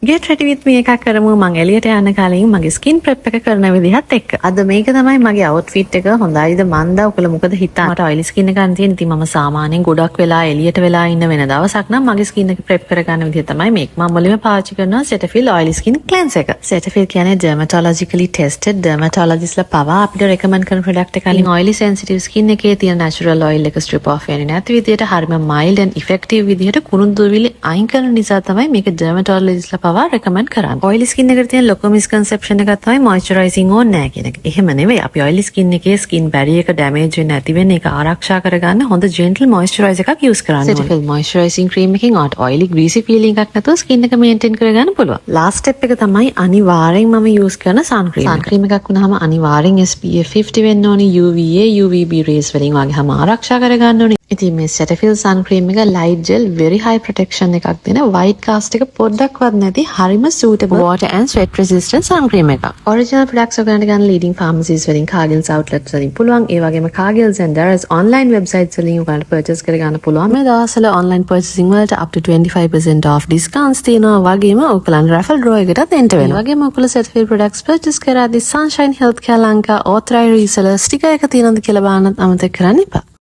get ready with me එකක් කරමු මම එළියට යන කලින් මගේ skin prep එක කරන විදිහත් එක්ක. අද මේක තමයි මගේ outfit එක. හොඳයිද මන්ද ඔයගොල්ලෝ මොකද හිතන්නේ? මට oily skin එකක් තියෙන. ඉතින් මම සාමාන්‍යයෙන් ගොඩක් වෙලා එළියට වෙලා ඉන්න වෙන දවසක් නම් මගේ skin එක prep කරගන්න විදිහ තමයි මේක. මම මුලින්ම පාවිච්චි කරනවා Cetaphil oily skin cleanse එක. Cetaphil කියන්නේ dermatologically tested dermatologistලා පවා අපිට recommend කරන product එකක්. කලින් oily sensitive skin එකේ තියෙන natural oil එක strip off වෙන්නේ නැති විදිහට හරිම mild and effective විදිහට කුණු දුවිලි අයින් කරන නිසා තමයි මේක dermatologistලා පවා recommend කරන්නේ. oily skin එකට තියෙන ලොකු misconception එකක් තමයි moisturizing ඕනේ නැහැ කියන එක. එහෙම නෙවෙයි. අපි oily skin එකේ skin barrier එක damage වෙන්නේ නැති වෙන එක ආරක්ෂා කරගන්න හොඳ gentle moisturizer එකක් use කරන්න ඕනේ. Cetaphil moisturizing cream එකෙන් ඔයාලට oily greasy feeling එකක් නැතුව skin එක maintain කරගන්න පුළුවන්. last step එක තමයි අනිවාර්යෙන් මම use කරන sun cream. sun cream එකක් වුණාම අනිවාර්යෙන් SPF 50 වෙන්න ඕනේ. UVA UVB rays වලින් වගේ හැම ආරක්ෂා කරගන්න ඕනේ. ඉතින් මේ Cetaphil sun cream එක light gel very high protection එකක් දෙන white cast එක පොඩ්ඩක්වත් නැති හරිම suitable water and sweat resistant sun cream එකක්. original products ඔයගලන්ට ගන්න leading pharmacies වලින් Cargill's outlets වලින් පුළුවන්. ඒ වගේම Cargill's and Darrow's online websites වලින් ඔයගලන්ට purchase කරගන්න පුළුවන්. මේ දවස්වල online purchasing වලට up to 25% off discounts තියෙනවා. වගේම ඔයගලන්ට raffle draw එකටත් enter වෙනවා. ඒ වගේම ඔයගොල්ලෝ Cetaphil products purchase කරද්දී Sunshine Healthcare Lanka authorized reseller sticker එක තියෙනවද කියලා බලන්නත් අමතක කරන්න එපා.